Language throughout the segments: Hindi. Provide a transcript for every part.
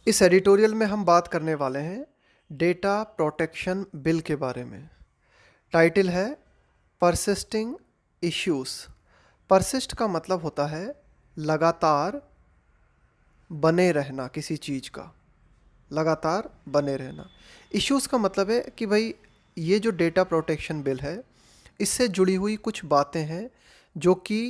इस एडिटोरियल में हम बात करने वाले हैं डेटा प्रोटेक्शन बिल के बारे में। टाइटल है परसिस्टिंग इश्यूज। परसिस्ट का मतलब होता है लगातार बने रहना, किसी चीज़ का लगातार बने रहना। इश्यूज़ का मतलब है कि भाई ये जो डेटा प्रोटेक्शन बिल है इससे जुड़ी हुई कुछ बातें हैं जो कि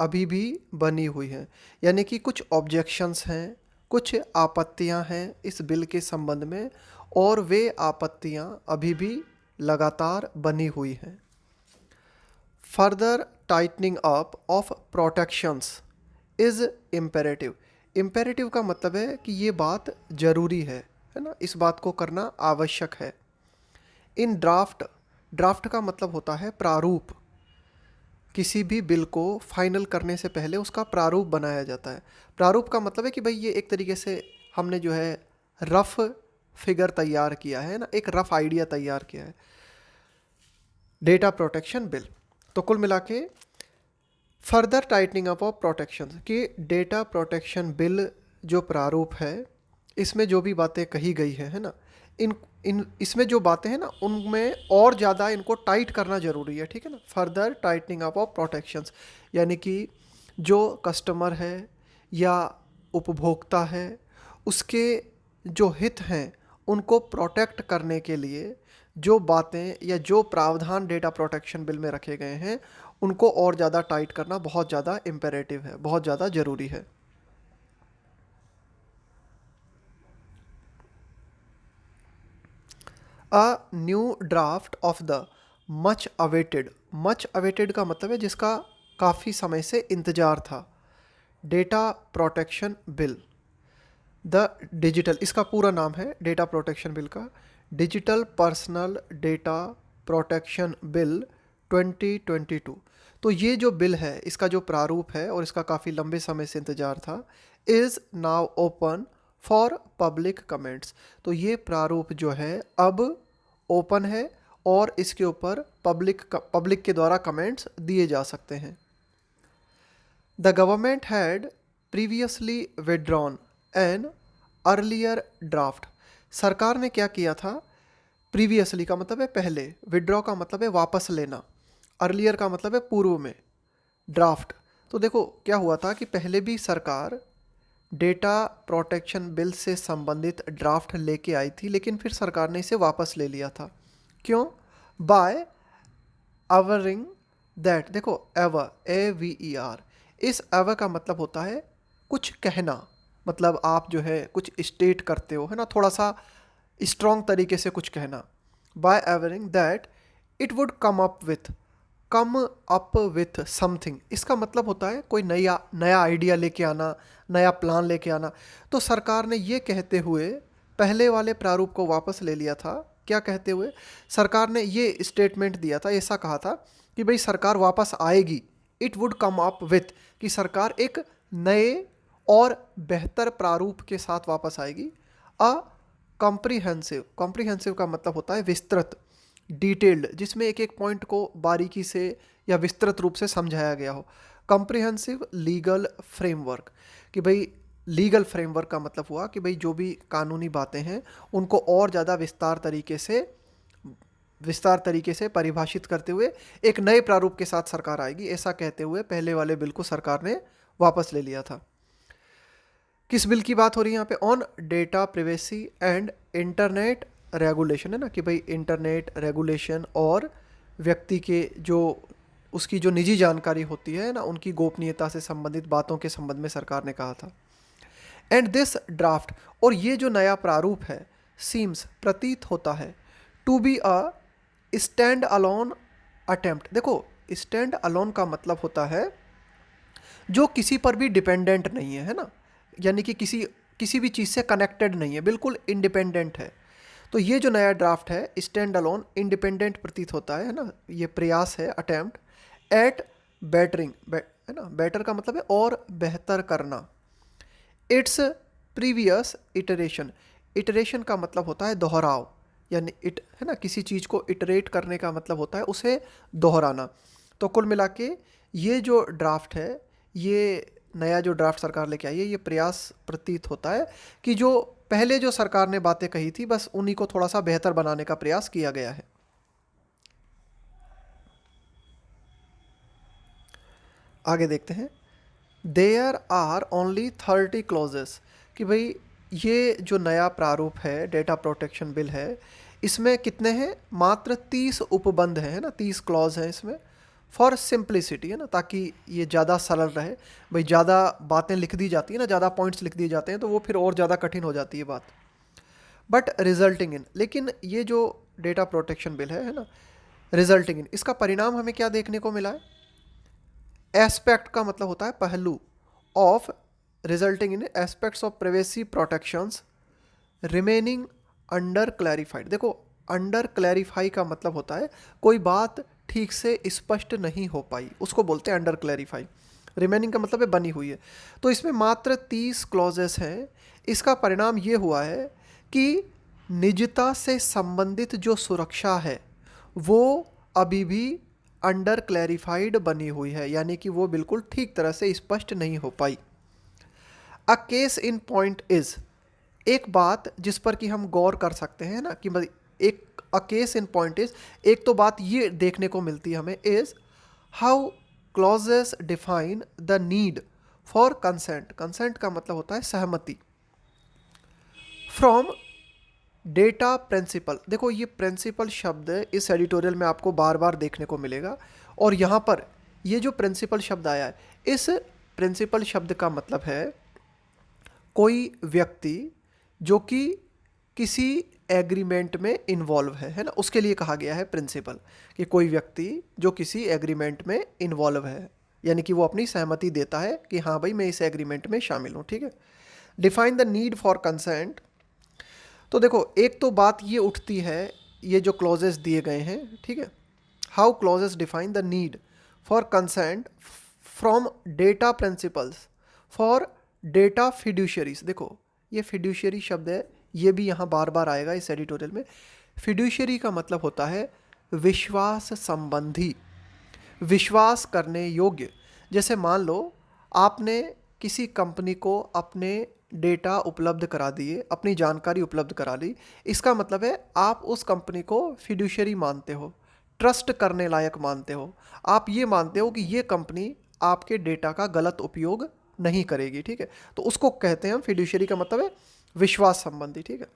अभी भी बनी हुई हैं, यानी कि कुछ ऑब्जेक्शंस हैं, कुछ आपत्तियां हैं इस बिल के संबंध में, और वे आपत्तियां अभी भी लगातार बनी हुई हैं। Further tightening up of protections is imperative. Imperative का मतलब है कि ये बात ज़रूरी है ना, इस बात को करना आवश्यक है। इन ड्राफ्ट, ड्राफ्ट का मतलब होता है प्रारूप। किसी भी बिल को फाइनल करने से पहले उसका प्रारूप बनाया जाता है। प्रारूप का मतलब है कि भाई ये एक तरीके से हमने जो है रफ फिगर तैयार किया है ना, एक रफ आइडिया तैयार किया है डेटा प्रोटेक्शन बिल। तो कुल मिला के further tightening up of protection कि डेटा प्रोटेक्शन बिल जो प्रारूप है इसमें जो भी बातें कही गई है ना, इन इन इसमें जो बातें हैं ना उनमें और ज़्यादा इनको टाइट करना ज़रूरी है, ठीक है ना। Further tightening up of protections यानी कि जो कस्टमर है या उपभोक्ता है उसके जो हित हैं उनको प्रोटेक्ट करने के लिए जो बातें या जो प्रावधान डेटा प्रोटेक्शन बिल में रखे गए हैं उनको और ज़्यादा टाइट करना बहुत ज़्यादा इम्पेरेटिव है, बहुत ज़्यादा ज़रूरी है। A new draft of the much awaited, much awaited का मतलब है जिसका काफ़ी समय से इंतज़ार था, data protection bill the digital, इसका पूरा नाम है डेटा प्रोटेक्शन बिल का digital personal data protection bill 2022। तो ये जो बिल है इसका जो प्रारूप है और इसका काफ़ी लंबे समय से इंतज़ार था, is now open for public comments. तो ये प्रारूप जो है अब ओपन है और इसके ऊपर पब्लिक के द्वारा कमेंट्स दिए जा सकते हैं। The government had previously withdrawn an earlier draft. सरकार ने क्या किया था? प्रीवियसली का मतलब है पहले, विड्रॉ का मतलब है वापस लेना, अर्लियर का मतलब है पूर्व में, ड्राफ्ट। तो देखो क्या हुआ था कि पहले भी सरकार डेटा प्रोटेक्शन बिल से संबंधित ड्राफ्ट लेके आई थी लेकिन फिर सरकार ने इसे वापस ले लिया था। क्यों? बाय अवरिंग दैट, देखो एवर, AVER, इस एवर का मतलब होता है कुछ कहना, मतलब आप जो है कुछ स्टेट करते हो है ना, थोड़ा सा स्ट्रॉन्ग तरीके से कुछ कहना। By averring that it would come up with something, इसका मतलब होता है कोई नया नया आइडिया लेके आना, नया प्लान लेके आना। तो सरकार ने ये कहते हुए पहले वाले प्रारूप को वापस ले लिया था। क्या कहते हुए? सरकार ने ये स्टेटमेंट दिया था, ऐसा कहा था कि भाई सरकार वापस आएगी, it would come up with, कि सरकार एक नए और बेहतर प्रारूप के साथ वापस आएगी। अ कॉम्प्रिहेंसिव, कॉम्प्रिहेंसिव का मतलब होता है विस्तृत, डिटेल्ड, जिसमें एक एक पॉइंट को बारीकी से या विस्तृत रूप से समझाया गया हो। कॉम्प्रिहेंसिव लीगल फ्रेमवर्क, कि भाई लीगल फ्रेमवर्क का मतलब हुआ कि भाई जो भी कानूनी बातें हैं उनको और ज़्यादा विस्तार तरीके से परिभाषित करते हुए एक नए प्रारूप के साथ सरकार आएगी, ऐसा कहते हुए पहले वाले बिल को सरकार ने वापस ले लिया था। किस बिल की बात हो रही है यहाँ पे? On data privacy and internet regulation, है ना, कि भाई इंटरनेट रेगुलेशन और व्यक्ति के जो उसकी जो निजी जानकारी होती है ना उनकी गोपनीयता से संबंधित बातों के संबंध में सरकार ने कहा था। एंड दिस ड्राफ्ट, और ये जो नया प्रारूप है, सीम्स, प्रतीत होता है, to be a stand alone attempt. देखो स्टैंड अलोन का मतलब होता है जो किसी पर भी डिपेंडेंट नहीं है ना, यानी कि किसी भी चीज़ से कनेक्टेड नहीं है, बिल्कुल इंडिपेंडेंट है। तो ये जो नया ड्राफ्ट है स्टैंड अलोन इंडिपेंडेंट प्रतीत होता है ना, ये प्रयास है, अटेम्प्ट एट बेटरिंग, है ना, बेटर का मतलब है और बेहतर करना, इट्स प्रीवियस इटरेशन, इटरेशन का मतलब होता है दोहराव, यानी इट, है ना, किसी चीज़ को इटरेट करने का मतलब होता है उसे दोहराना। तो कुल मिला के ये जो ड्राफ्ट है, ये नया जो ड्राफ्ट सरकार लेके आई है, ये प्रयास प्रतीत होता है कि जो पहले जो सरकार ने बातें कही थी बस उन्हीं को थोड़ा सा बेहतर बनाने का प्रयास किया गया है। आगे देखते हैं, देयर आर ओनली 30 क्लॉजेस, कि भाई ये जो नया प्रारूप है, डेटा प्रोटेक्शन बिल है, इसमें कितने हैं, मात्र 30 उपबंध हैं, है ना, 30 क्लॉज हैं इसमें, फॉर सिंप्लिसिटी, है ना, ताकि ये ज़्यादा सरल रहे। भाई ज़्यादा बातें लिख दी जाती है ना, ज़्यादा पॉइंट्स लिख दिए जाते हैं तो वो फिर और ज़्यादा कठिन हो जाती है बात। बट रिजल्टिंग इन, लेकिन ये जो डेटा प्रोटेक्शन बिल है ना, रिजल्टिंग इन, इसका परिणाम हमें क्या देखने को मिला है, एस्पेक्ट का मतलब होता है पहलू, of, resulting in aspects of privacy protections remaining under clarified. देखो, अंडर क्लैरिफाई का मतलब होता है कोई बात ठीक से स्पष्ट नहीं हो पाई, उसको बोलते हैं अंडर क्लैरिफाई। रिमेनिंग का मतलब है बनी हुई है। तो इसमें मात्र 30 क्लॉजेस हैं। इसका परिणाम ये हुआ है कि निजता से संबंधित जो सुरक्षा है वो अभी भी अंडर क्लैरिफाइड बनी हुई है, यानी कि वो बिल्कुल ठीक तरह से स्पष्ट नहीं हो पाई। A case in point is, एक बात जिस पर कि हम गौर कर सकते हैं ना, कि एक अ केस इन पॉइंट इज, एक तो बात ये देखने को मिलती है हमें, is how clauses define the need for consent. Consent का मतलब होता है सहमति। फ्रॉम डेटा प्रिंसिपल, देखो ये प्रिंसिपल शब्द इस एडिटोरियल में आपको बार बार देखने को मिलेगा, और यहाँ पर ये जो प्रिंसिपल शब्द आया है, इस प्रिंसिपल शब्द का मतलब है कोई व्यक्ति जो कि किसी एग्रीमेंट में इन्वॉल्व है ना, उसके लिए कहा गया है प्रिंसिपल, कि कोई व्यक्ति जो किसी एग्रीमेंट में इन्वॉल्व है, यानी कि वो अपनी सहमति देता है कि हाँ भाई मैं इस एग्रीमेंट में शामिल हूँ, ठीक है। Define the need for consent, तो देखो एक तो बात ये उठती है, ये जो क्लॉजेस दिए गए हैं, ठीक है, how clauses define the need for consent from data principals for data fiduciaries. देखो ये फिड्यूशरी शब्द है, ये भी यहाँ बार बार आएगा इस एडिटोरियल में। फिड्यूशरी का मतलब होता है विश्वास संबंधी, विश्वास करने योग्य। जैसे मान लो आपने किसी कंपनी को अपने डेटा उपलब्ध करा दिए, अपनी जानकारी उपलब्ध करा ली, इसका मतलब है आप उस कंपनी को फिड्यूशरी मानते हो, ट्रस्ट करने लायक मानते हो, आप ये मानते हो कि ये कंपनी आपके डेटा का गलत उपयोग नहीं करेगी, ठीक है। तो उसको कहते हैं हम फिड्यूशरी, का मतलब है विश्वास संबंधी, ठीक है।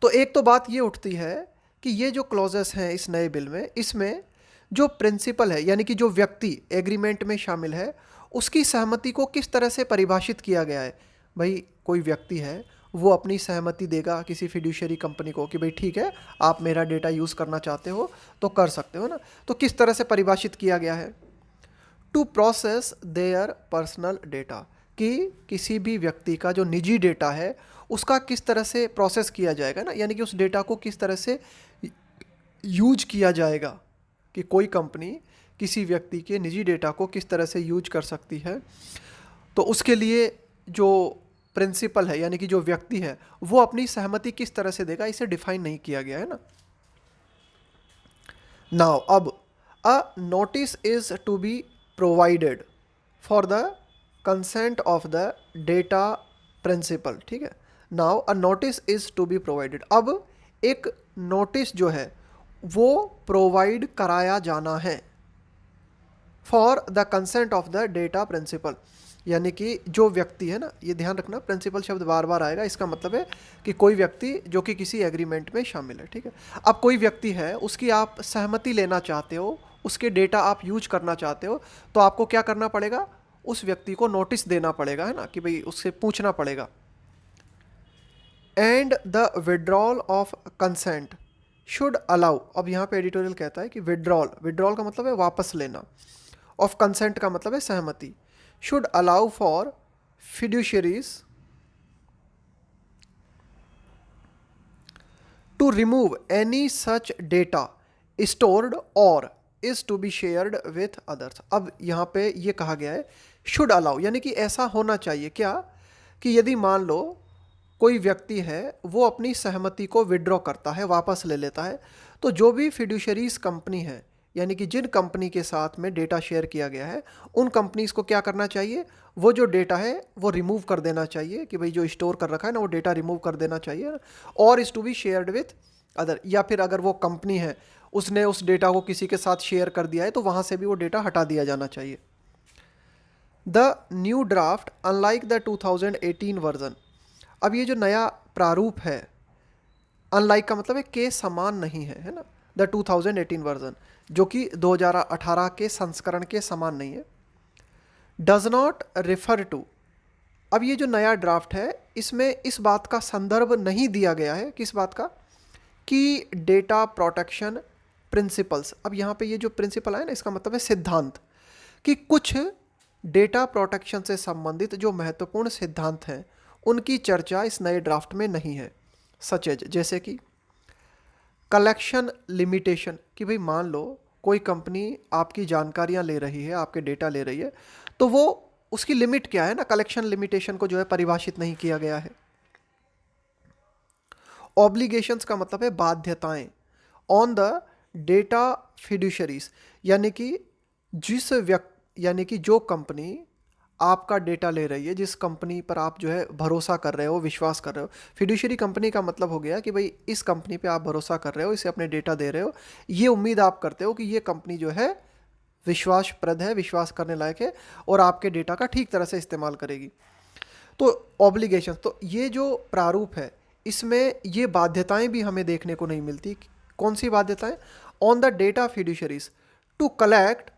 तो एक तो बात ये उठती है कि ये जो क्लॉजेस हैं इस नए बिल में, इसमें जो प्रिंसिपल है, यानी कि जो व्यक्ति एग्रीमेंट में शामिल है, उसकी सहमति को किस तरह से परिभाषित किया गया है। भाई कोई व्यक्ति है, वो अपनी सहमति देगा किसी फिड्यूशरी कंपनी को कि भाई ठीक है आप मेरा डेटा यूज़ करना चाहते हो तो कर सकते हो ना। तो किस तरह से परिभाषित किया गया है, to process their personal data, कि किसी भी व्यक्ति का जो निजी डेटा है उसका किस तरह से प्रोसेस किया जाएगा ना, यानी कि उस डेटा को किस तरह से यूज किया जाएगा, कि कोई कंपनी किसी व्यक्ति के निजी डेटा को किस तरह से यूज कर सकती है। तो उसके लिए जो प्रिंसिपल है, यानी कि जो व्यक्ति है, वो अपनी सहमति किस तरह से देगा, इसे डिफाइन नहीं किया गया है ना। नाउ अब a notice is to be provided for the consent of the data principal, ठीक है। Now a notice is to be provided, अब एक नोटिस जो है वो प्रोवाइड कराया जाना है for the consent of the data principal, यानी कि जो व्यक्ति है ना, ये ध्यान रखना प्रिंसिपल शब्द बार बार आएगा, इसका मतलब है कि कोई व्यक्ति जो कि किसी एग्रीमेंट में शामिल है, ठीक है। अब कोई व्यक्ति है, उसकी आप सहमति लेना चाहते हो, उसके डेटा आप यूज करना चाहते हो, तो आपको क्या करना पड़ेगा, उस व्यक्ति को नोटिस देना पड़ेगा, है ना, कि भाई उससे पूछना पड़ेगा। And the withdrawal of consent should allow, अब यहाँ पे एडिटोरियल कहता है कि विड्रॉल, विड्रॉल का मतलब है वापस लेना, ऑफ कंसेंट का मतलब है सहमति, should allow for fiduciaries to remove any such data stored और is to be shared with others. अब यहाँ पे ये कहा गया है शुड अलाउ, यानी कि ऐसा होना चाहिए क्या, कि यदि मान लो कोई व्यक्ति है, वो अपनी सहमति को विड्रॉ करता है, वापस ले लेता है, तो जो भी फिड्यूशरीज कंपनी है, यानी कि जिन कंपनी के साथ में डेटा शेयर किया गया है उन कंपनीज को क्या करना चाहिए, वो जो डेटा है वो रिमूव कर देना चाहिए, कि भाई जो स्टोर कर रखा है ना वो डेटा रिमूव कर देना चाहिए, और is to be shared with other, या फिर अगर वो कंपनी है उसने उस डेटा को किसी के साथ शेयर कर दिया है तो वहाँ से भी वो डेटा हटा दिया जाना चाहिए। The new draft unlike the 2018 version, अब ये जो नया प्रारूप है, अनलाइक का मतलब है के समान नहीं है ना, द 2018 वर्जन जो कि 2018 के संस्करण के समान नहीं है। डज नॉट रेफर टू, अब ये जो नया ड्राफ्ट है इसमें इस बात का संदर्भ नहीं दिया गया है, किस बात का, कि डेटा प्रोटेक्शन प्रिंसिपल्स, अब यहाँ पे ये जो प्रिंसिपल है ना इसका मतलब है सिद्धांत, कि कुछ डेटा प्रोटेक्शन से संबंधित जो महत्वपूर्ण सिद्धांत हैं उनकी चर्चा इस नए ड्राफ्ट में नहीं है। सच एज, जैसे कि कलेक्शन लिमिटेशन, कि भाई मान लो कोई कंपनी आपकी जानकारियां ले रही है, आपके डेटा ले रही है, तो वो उसकी लिमिट क्या है ना, कलेक्शन लिमिटेशन को जो है परिभाषित नहीं किया गया है। ऑब्लिगेशंस का मतलब है बाध्यताएं, ऑन द डेटा फिड्यूशरीज, यानी कि जिस यानी कि जो कंपनी आपका डेटा ले रही है, जिस कंपनी पर आप जो है भरोसा कर रहे हो, विश्वास कर रहे हो, फिड्यूशरी कंपनी का मतलब हो गया कि भाई इस कंपनी पे आप भरोसा कर रहे हो, इसे अपने डेटा दे रहे हो, ये उम्मीद आप करते हो कि ये कंपनी जो है विश्वासप्रद है, विश्वास करने लायक है और आपके डेटा का ठीक तरह से इस्तेमाल करेगी। तो ऑब्लिगेशन, तो ये जो प्रारूप है इसमें ये बाध्यताएं भी हमें देखने को नहीं मिलती। कौन सी बाध्यताएं, on the data fiduciaries to collect,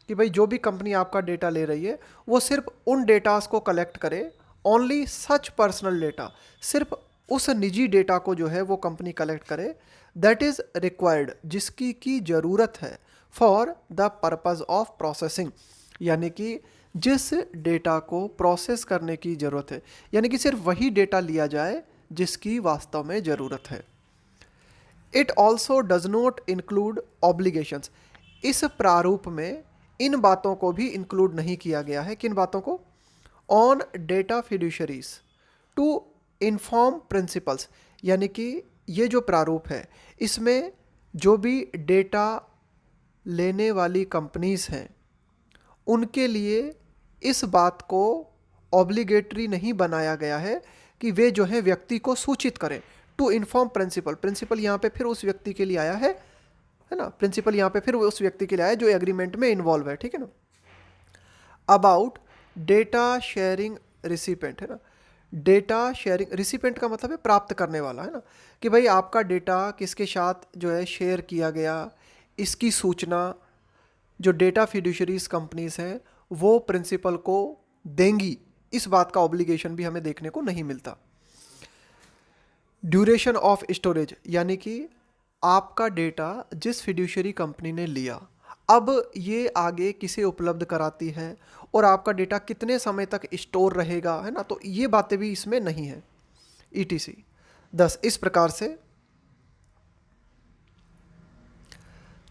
कि भाई जो भी कंपनी आपका डेटा ले रही है वो सिर्फ उन डेटास को कलेक्ट करे, ओनली सच पर्सनल डेटा, सिर्फ उस निजी डेटा को जो है वो कंपनी कलेक्ट करे, दैट इज़ रिक्वायर्ड, जिसकी की ज़रूरत है, for the purpose of processing, यानी कि जिस डेटा को प्रोसेस करने की ज़रूरत है, यानी कि सिर्फ वही डेटा लिया जाए जिसकी वास्तव में ज़रूरत है। It also does not include obligations, इस प्रारूप में इन बातों को भी इंक्लूड नहीं किया गया है, किन बातों को, on data fiduciaries to inform principals, यानी कि ये जो प्रारूप है इसमें जो भी डेटा लेने वाली कंपनीज हैं उनके लिए इस बात को ऑब्लिगेटरी नहीं बनाया गया है कि वे जो है व्यक्ति को सूचित करें, टू इन्फॉर्म प्रिंसिपल, प्रिंसिपल यहाँ पे फिर उस व्यक्ति के लिए आया है ना, प्रिंसिपल यहाँ पे फिर उस व्यक्ति के लिए आया जो एग्रीमेंट में इन्वॉल्व है, ठीक है ना। अबाउट डेटा शेयरिंग रिसिपेंट, है ना, डेटा शेयरिंग रिसिपेंट का मतलब है प्राप्त करने वाला, है ना, कि भाई आपका डेटा किसके साथ जो है शेयर किया गया, इसकी सूचना जो डेटा फिड्यूशरीज कंपनीज हैं वो प्रिंसिपल को देंगी, इस बात का ऑब्लिगेशन भी हमें देखने को नहीं मिलता। ड्यूरेशन ऑफ स्टोरेज, यानी कि आपका डेटा जिस फिड्यूशरी कंपनी ने लिया अब ये आगे किसे उपलब्ध कराती है और आपका डेटा कितने समय तक स्टोर रहेगा, है ना, तो ये बातें भी इसमें नहीं है, ETC। 10 इस प्रकार से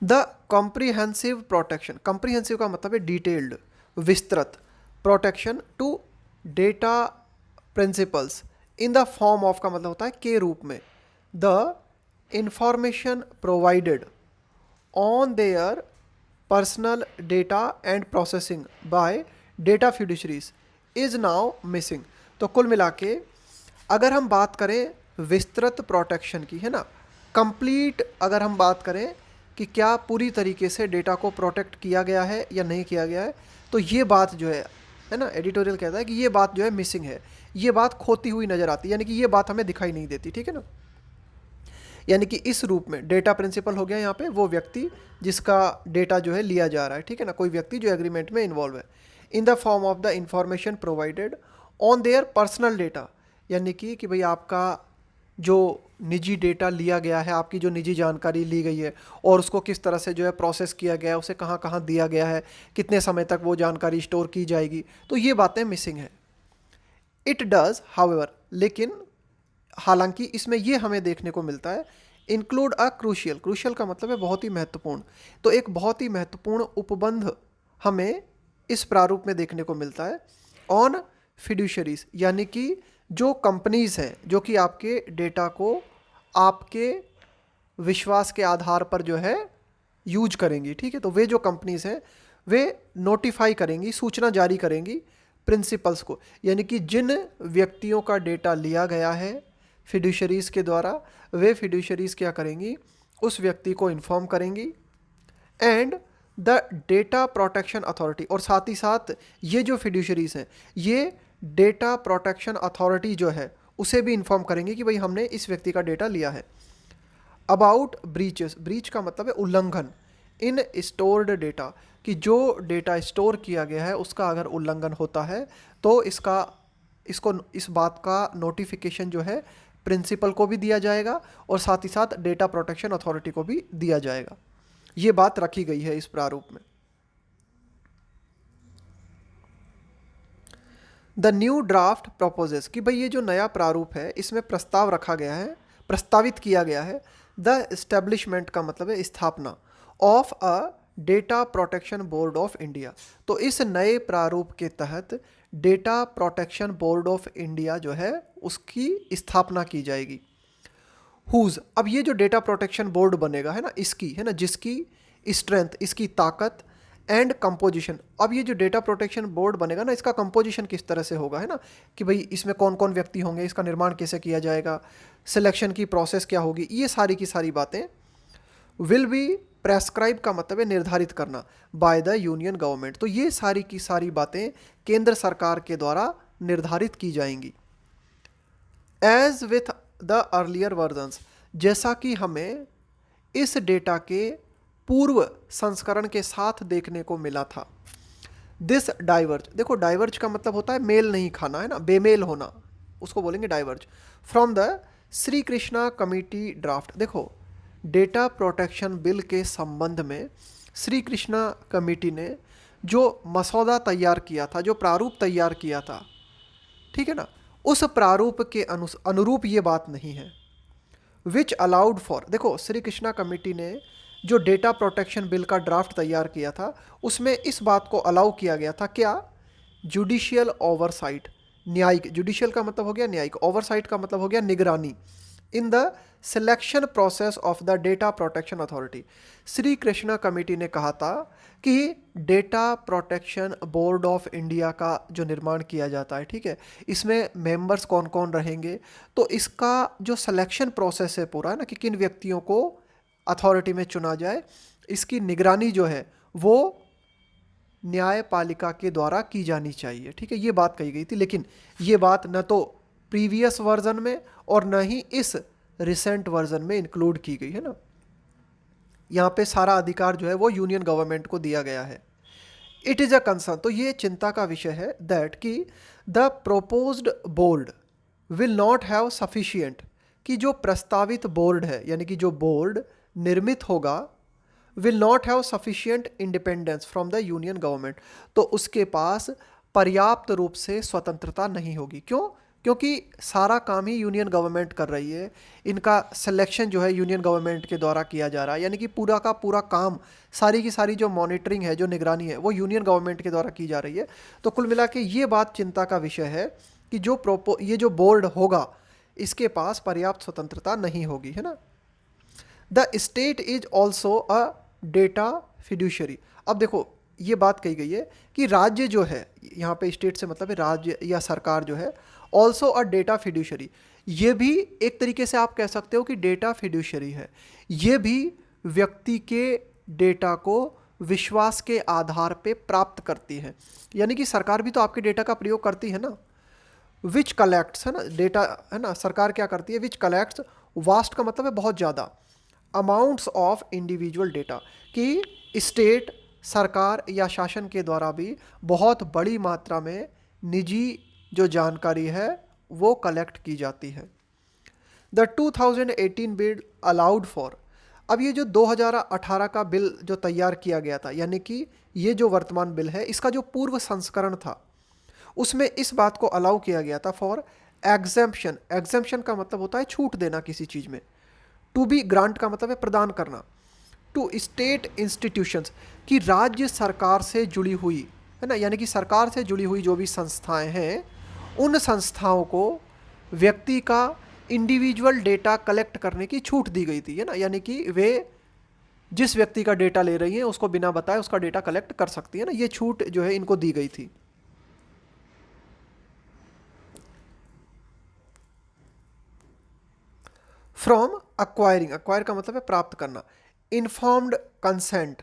द कॉम्प्रिहेंसिव प्रोटेक्शन, कॉम्प्रिहेंसिव का मतलब है डिटेल्ड, विस्तृत, protection to data principals in the form of का मतलब होता है के रूप में, the information provided on their personal data and processing by data fiduciaries is now missing. तो कुल मिला के अगर हम बात करें विस्तृत प्रोटेक्शन की, है ना, कंप्लीट अगर हम बात करें कि क्या पूरी तरीके से डेटा को प्रोटेक्ट किया गया है या नहीं किया गया है, तो ये बात जो है ना, एडिटोरियल कहता है कि ये बात जो है मिसिंग है, ये बात खोती हुई नज़र आती है, यानी कि ये बात हमें दिखाई नहीं देती, ठीक है ना। यानी कि इस रूप में डेटा प्रिंसिपल हो गया यहाँ पे वो व्यक्ति जिसका डेटा जो है लिया जा रहा है, ठीक है ना, कोई व्यक्ति जो एग्रीमेंट में इन्वॉल्व है, इन the form of the information provided on their personal data, यानी कि भाई आपका जो निजी डेटा लिया गया है, आपकी जो निजी जानकारी ली गई है और उसको किस तरह से जो है प्रोसेस किया गया है, उसे कहाँ कहाँ दिया गया है, कितने समय तक वो जानकारी स्टोर की जाएगी, तो ये बातें मिसिंग है। इट डज हाउएवर, लेकिन हालांकि इसमें ये हमें देखने को मिलता है, इंक्लूड अ क्रूशियल, क्रूशियल का मतलब है बहुत ही महत्वपूर्ण, तो एक बहुत ही महत्वपूर्ण उपबंध हमें इस प्रारूप में देखने को मिलता है, ऑन फिड्यूशरीज, यानी कि जो कंपनीज हैं जो कि आपके डेटा को आपके विश्वास के आधार पर जो है यूज करेंगी, ठीक है। तो वे जो कंपनीज हैं वे नोटिफाई करेंगी, सूचना जारी करेंगी प्रिंसिपल्स को, यानी कि जिन व्यक्तियों का डेटा लिया गया है फिड्यूशरीज के द्वारा, वे फिड्यूशरीज क्या करेंगी, उस व्यक्ति को इन्फॉर्म करेंगी। And the data protection authority, और साथ ही साथ ये जो फिड्यूशरीज हैं ये डेटा प्रोटेक्शन अथॉरिटी जो है उसे भी इन्फॉर्म करेंगे कि भाई हमने इस व्यक्ति का डेटा लिया है। अबाउट ब्रीचेस, ब्रीच का मतलब है उल्लंघन, इन स्टोर्ड डेटा, कि जो डेटा स्टोर किया गया है उसका अगर उल्लंघन होता है तो इस बात का नोटिफिकेशन जो है प्रिंसिपल को भी दिया जाएगा और साथ ही साथ डेटा प्रोटेक्शन अथॉरिटी को भी दिया जाएगा। ये बात रखी गई है इस प्रारूप में। द न्यू ड्राफ्ट प्रोपोजेस, कि भाई ये जो नया प्रारूप है इसमें प्रस्ताव रखा गया है, प्रस्तावित किया गया है द एस्टेब्लिशमेंट का मतलब है स्थापना, of a data protection board of India. तो इस नए प्रारूप के तहत data protection board of India जो है उसकी स्थापना की जाएगी। हुज, अब ये जो डेटा प्रोटेक्शन बोर्ड बनेगा है ना, इसकी है ना, जिसकी स्ट्रेंथ, इसकी ताकत एंड कंपोजिशन, अब ये जो डेटा प्रोटेक्शन बोर्ड बनेगा ना इसका कंपोजिशन किस तरह से होगा है ना, कि भाई इसमें कौन कौन व्यक्ति होंगे, इसका निर्माण कैसे किया जाएगा, सिलेक्शन की प्रोसेस क्या होगी, ये सारी की सारी बातें विल बी प्रेस्क्राइब का मतलब है निर्धारित करना बाय द यूनियन गवर्नमेंट। तो ये सारी की सारी बातें केंद्र सरकार के द्वारा निर्धारित की जाएंगी। As with the earlier versions, जैसा कि हमें इस डेटा के पूर्व संस्करण के साथ देखने को मिला था। दिस डाइवर्ज, देखो डाइवर्ज का मतलब होता है मेल नहीं खाना है ना, बेमेल होना, उसको बोलेंगे diverge. From the Shri Krishna committee draft, देखो डेटा प्रोटेक्शन बिल के संबंध में श्री कृष्णा कमेटी ने जो मसौदा तैयार किया था, जो प्रारूप तैयार किया था, ठीक है ना, उस प्रारूप के अनुरूप ये बात नहीं है। विच अलाउड फॉर, देखो श्री कृष्णा कमेटी ने जो डेटा प्रोटेक्शन बिल का ड्राफ्ट तैयार किया था उसमें इस बात को अलाउ किया गया था, क्या, जुडिशियल ओवरसाइट, न्यायिक, जुडिशियल का मतलब हो गया न्यायिक, ओवरसाइट का मतलब हो गया निगरानी, in the selection process of the data protection authority. Shri Krishna committee ने कहा था कि data protection board of India का जो निर्माण किया जाता है, ठीक है, इसमें मेंबर्स कौन कौन रहेंगे, तो इसका जो सिलेक्शन प्रोसेस है पूरा है ना, कि किन व्यक्तियों को अथॉरिटी में चुना जाए, इसकी निगरानी जो है वो न्यायपालिका के द्वारा की जानी चाहिए, ठीक है, ये बात कही गई थी। लेकिन ये बात न तो प्रीवियस वर्जन में और न ही इस रिसेंट वर्जन में इंक्लूड की गई है ना, यहाँ पे सारा अधिकार जो है वो यूनियन गवर्नमेंट को दिया गया है। इट इज़ अ कंसर्न, तो ये चिंता का विषय है, दैट कि the proposed board will not have sufficient, कि जो प्रस्तावित बोर्ड है यानी कि जो बोर्ड निर्मित होगा, will not have sufficient independence from the union government, तो उसके पास पर्याप्त रूप से स्वतंत्रता नहीं होगी। क्यों? क्योंकि सारा काम ही यूनियन गवर्नमेंट कर रही है, इनका सिलेक्शन जो है यूनियन गवर्नमेंट के द्वारा किया जा रहा है, यानी कि पूरा का पूरा काम, सारी की सारी जो मॉनिटरिंग है, जो निगरानी है, वो यूनियन गवर्नमेंट के द्वारा की जा रही है। तो कुल मिला के ये बात चिंता का विषय है कि ये जो बोर्ड होगा इसके पास पर्याप्त स्वतंत्रता नहीं होगी, है ना। The state is also a data fiduciary, अब देखो ये बात कही गई है कि राज्य जो है, यहाँ पे स्टेट से मतलब है राज्य या सरकार जो है, ऑल्सो अ डेटा फिड्यूशरी, ये भी एक तरीके से आप कह सकते हो कि डेटा फिड्यूशरी है, ये भी व्यक्ति के डेटा को विश्वास के आधार पे प्राप्त करती है, यानी कि सरकार भी तो आपके डेटा का प्रयोग करती है ना। विच कलेक्ट्स, है ना, डेटा है ना, सरकार क्या करती है, विच कलेक्ट्स, वास्ट का मतलब है बहुत ज़्यादा, अमाउंट्स ऑफ इंडिविजुअल डेटा, कि स्टेट, सरकार या शासन के द्वारा भी बहुत बड़ी मात्रा में निजी जो जानकारी है वो कलेक्ट की जाती है। द 2018 बिल अलाउड फॉर, अब ये जो 2018 का बिल जो तैयार किया गया था, यानी कि ये जो वर्तमान बिल है इसका जो पूर्व संस्करण था उसमें इस बात को अलाउ किया गया था फॉर एग्जेम्पशन, एग्जेम्पशन का मतलब होता है छूट देना किसी चीज़ में, टू बी ग्रांट का मतलब है प्रदान करना, टू स्टेट इंस्टीट्यूशंस, कि राज्य सरकार से जुड़ी हुई है ना, यानी कि सरकार से जुड़ी हुई जो भी संस्थाएं हैं उन संस्थाओं को व्यक्ति का इंडिविजुअल डेटा कलेक्ट करने की छूट दी गई थी, है ना, यानी कि वे जिस व्यक्ति का डेटा ले रही है उसको बिना बताए उसका डेटा कलेक्ट कर सकती है ना, ये छूट जो है इनको दी गई थी। फ्रॉम अक्वायरिंग, अक्वायर का मतलब है प्राप्त करना। Informed consent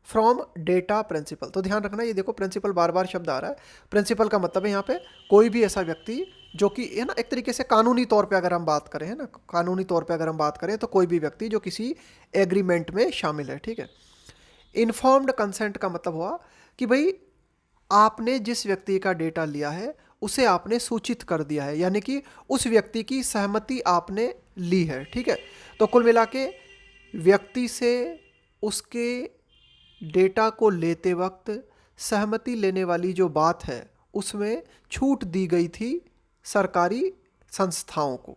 from data principal, तो ध्यान रखना ये देखो प्रिंसिपल बार बार शब्द आ रहा है। प्रिंसिपल का मतलब है यहाँ पे कोई भी ऐसा व्यक्ति जो कि है ना, एक तरीके से कानूनी तौर पे अगर हम बात करें, है ना, कानूनी तौर पे अगर हम बात करें तो कोई भी व्यक्ति जो किसी एग्रीमेंट में शामिल है, ठीक है। इन्फॉर्म्ड कंसेंट का मतलब हुआ कि भाई आपने जिस व्यक्ति का डेटा लिया है उसे आपने सूचित कर दिया है, यानी कि उस व्यक्ति की सहमति आपने ली है, ठीक है। तो कुल मिला के व्यक्ति से उसके डेटा को लेते वक्त सहमति लेने वाली जो बात है उसमें छूट दी गई थी सरकारी संस्थाओं को।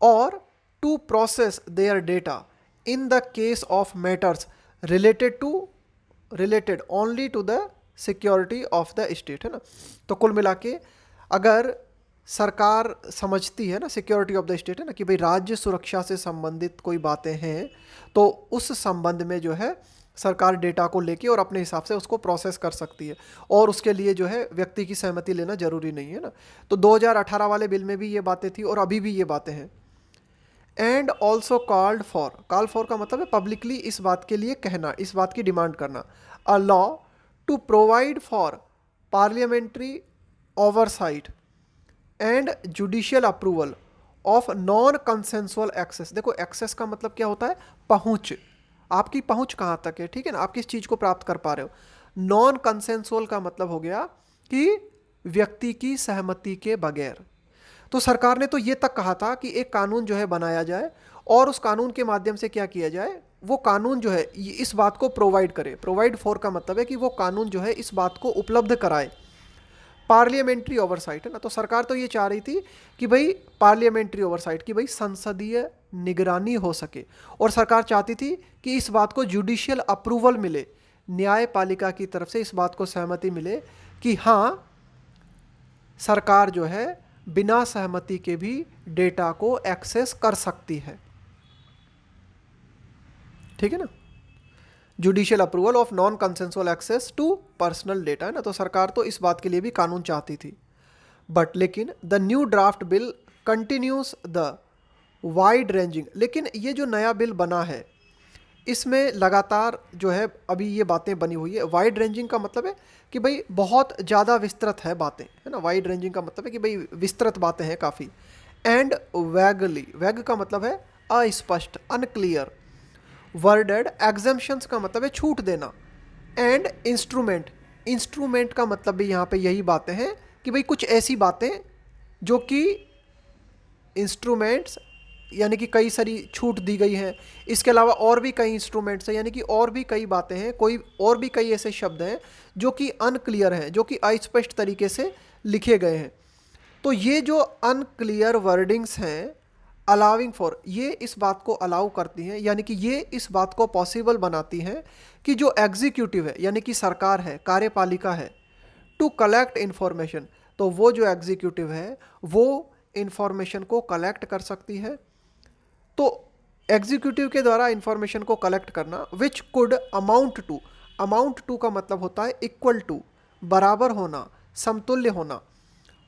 और to process their data in the case of matters related only to the security of the state, है ना। तो कुल मिला के अगर सरकार समझती है ना, सिक्योरिटी ऑफ द स्टेट है ना, कि भाई राज्य सुरक्षा से संबंधित कोई बातें हैं तो उस संबंध में जो है सरकार डेटा को लेके और अपने हिसाब से उसको प्रोसेस कर सकती है, और उसके लिए जो है व्यक्ति की सहमति लेना जरूरी नहीं है ना। तो 2018 वाले बिल में भी ये बातें थी और अभी भी ये बातें हैं। एंड ऑल्सो कॉल्ड फॉर का मतलब है पब्लिकली इस बात के लिए कहना, इस बात की डिमांड करना। A law to provide for parliamentary oversight and judicial approval of non consensual access. देखो एक्सेस का मतलब क्या होता है, पहुंच, आपकी पहुंच कहाँ तक है, ठीक है ना, आप किस चीज़ को प्राप्त कर पा रहे हो। नॉन कंसेंसुअल का मतलब हो गया कि व्यक्ति की सहमति के बगैर। तो सरकार ने तो ये तक कहा था कि एक कानून जो है बनाया जाए और उस कानून के माध्यम से क्या किया जाए, वो कानून जो है इस बात को प्रोवाइड करे। प्रोवाइड फॉर का मतलब है कि वो कानून जो है इस बात को उपलब्ध कराए। पार्लियामेंट्री ओवरसाइट है ना, तो सरकार तो ये चाह रही थी कि भाई पार्लियामेंट्री ओवरसाइट की भाई संसदीय निगरानी हो सके, और सरकार चाहती थी कि इस बात को जुडिशियल अप्रूवल मिले, न्यायपालिका की तरफ से इस बात को सहमति मिले कि हाँ सरकार जो है बिना सहमति के भी डेटा को एक्सेस कर सकती है, ठीक है ना। Judicial approval of non consensual access to personal data है ना, तो सरकार तो इस बात के लिए भी कानून चाहती थी। बट लेकिन the new draft bill continuous the wide ranging, लेकिन ये जो नया बिल बना है इसमें लगातार जो है अभी ये बातें बनी हुई है। वाइड रेंजिंग का मतलब है कि भाई बहुत ज़्यादा विस्तृत है बातें, है ना। वाइड रेंजिंग का मतलब है कि भाई विस्तृत बातें हैं काफ़ी। एंड वैगली, वैग का मतलब है अस्पष्ट, अनक्लियर। वर्डेड एग्जम्पशंस का मतलब है छूट देना। एंड इंस्ट्रूमेंट, इंस्ट्रूमेंट का मतलब भी यहाँ पे यही बातें हैं कि भाई कुछ ऐसी बातें जो कि इंस्ट्रूमेंट्स यानी कि कई सारी छूट दी गई हैं, इसके अलावा और भी कई इंस्ट्रूमेंट्स हैं, यानी कि और भी कई बातें हैं, कोई और भी कई ऐसे शब्द हैं जो कि अनक्लियर हैं, जो कि अस्पष्ट तरीके से लिखे गए हैं। तो ये जो अनक्लियर वर्डिंग्स हैं अलाउिंग फॉर, ये इस बात को अलाउ करती हैं, यानी कि ये इस बात को पॉसिबल बनाती हैं कि जो एग्जीक्यूटिव है यानी कि सरकार है, कार्यपालिका है, टू कलेक्ट इन्फॉर्मेशन, तो वो जो एग्जीक्यूटिव है वो इंफॉर्मेशन को कलेक्ट कर सकती है। तो एग्जीक्यूटिव के द्वारा इंफॉर्मेशन को कलेक्ट करना विच कुड अमाउंट टू का मतलब होता है इक्वल टू, बराबर होना, समतुल्य होना।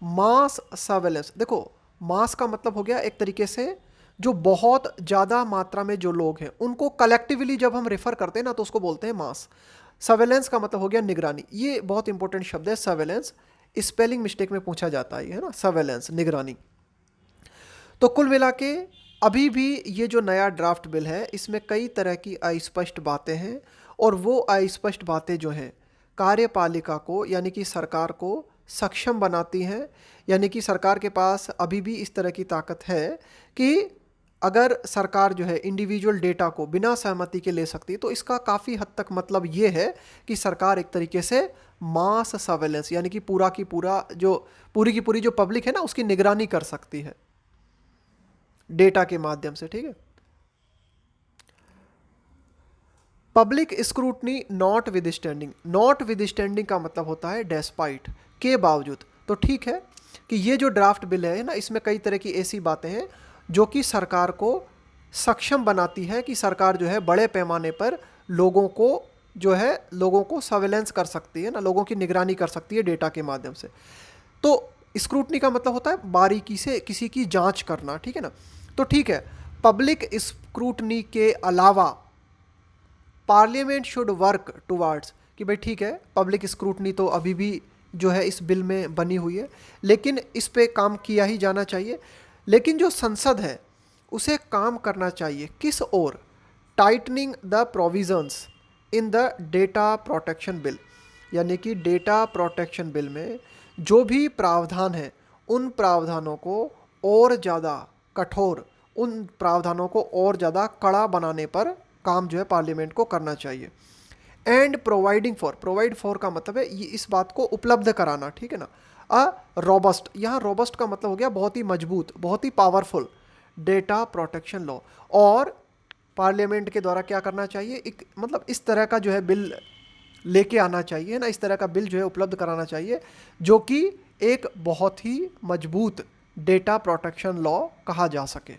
मास सर्वेलेंस, देखो मास का मतलब हो गया एक तरीके से जो बहुत ज़्यादा मात्रा में जो लोग हैं उनको कलेक्टिवली जब हम रेफर करते हैं ना तो उसको बोलते हैं मास। सर्वेलेंस का मतलब हो गया निगरानी, ये बहुत इंपॉर्टेंट शब्द है सर्वेलेंस, स्पेलिंग मिस्टेक में पूछा जाता है ना, सर्वेलेंस निगरानी। तो कुल मिला के अभी भी ये जो नया ड्राफ्ट बिल है इसमें कई तरह की अस्पष्ट बातें हैं, और वो अस्पष्ट बातें जो हैं कार्यपालिका को यानी कि सरकार को सक्षम बनाती हैं, यानी कि सरकार के पास अभी भी इस तरह की ताकत है कि अगर सरकार जो है इंडिविजुअल डेटा को बिना सहमति के ले सकती है, तो इसका काफ़ी हद तक मतलब ये है कि सरकार एक तरीके से मास सर्वेलेंस यानी कि पूरी की पूरी जो पब्लिक है ना उसकी निगरानी कर सकती है डेटा के माध्यम से, ठीक है। Public scrutiny not with standing, not with standing का मतलब होता है डेस्पाइट, के बावजूद। तो ठीक है कि ये जो ड्राफ्ट बिल है ना इसमें कई तरह की ऐसी बातें हैं जो कि सरकार को सक्षम बनाती है कि सरकार जो है बड़े पैमाने पर लोगों को सर्वेलेंस कर सकती है ना, लोगों की निगरानी कर सकती है डेटा के माध्यम से। तो स्क्रूटनी का मतलब होता है बारीकी से किसी की जांच करना, ठीक है ना। तो ठीक है, पब्लिक स्क्रूटनी के अलावा पार्लियामेंट शुड वर्क टुवार्ड्स, कि भाई ठीक है पब्लिक स्क्रूटनी तो अभी भी जो है इस बिल में बनी हुई है, लेकिन इस पे काम किया ही जाना चाहिए। लेकिन जो संसद है उसे काम करना चाहिए किस ओर, tightening the provisions in the data protection bill, यानी कि डेटा प्रोटेक्शन बिल में जो भी प्रावधान है उन प्रावधानों को और ज़्यादा कठोर, उन प्रावधानों को और ज़्यादा कड़ा बनाने पर काम जो है पार्लियामेंट को करना चाहिए। एंड प्रोवाइड फॉर का मतलब है ये इस बात को उपलब्ध कराना, ठीक है ना। रोबस्ट, यहाँ रोबस्ट का मतलब हो गया बहुत ही मजबूत, बहुत ही पावरफुल डेटा प्रोटेक्शन लॉ। और पार्लियामेंट के द्वारा क्या करना चाहिए, एक मतलब इस तरह का जो है बिल लेके आना चाहिए ना, इस तरह का बिल जो है उपलब्ध कराना चाहिए जो कि एक बहुत ही मजबूत डेटा प्रोटेक्शन लॉ कहा जा सके।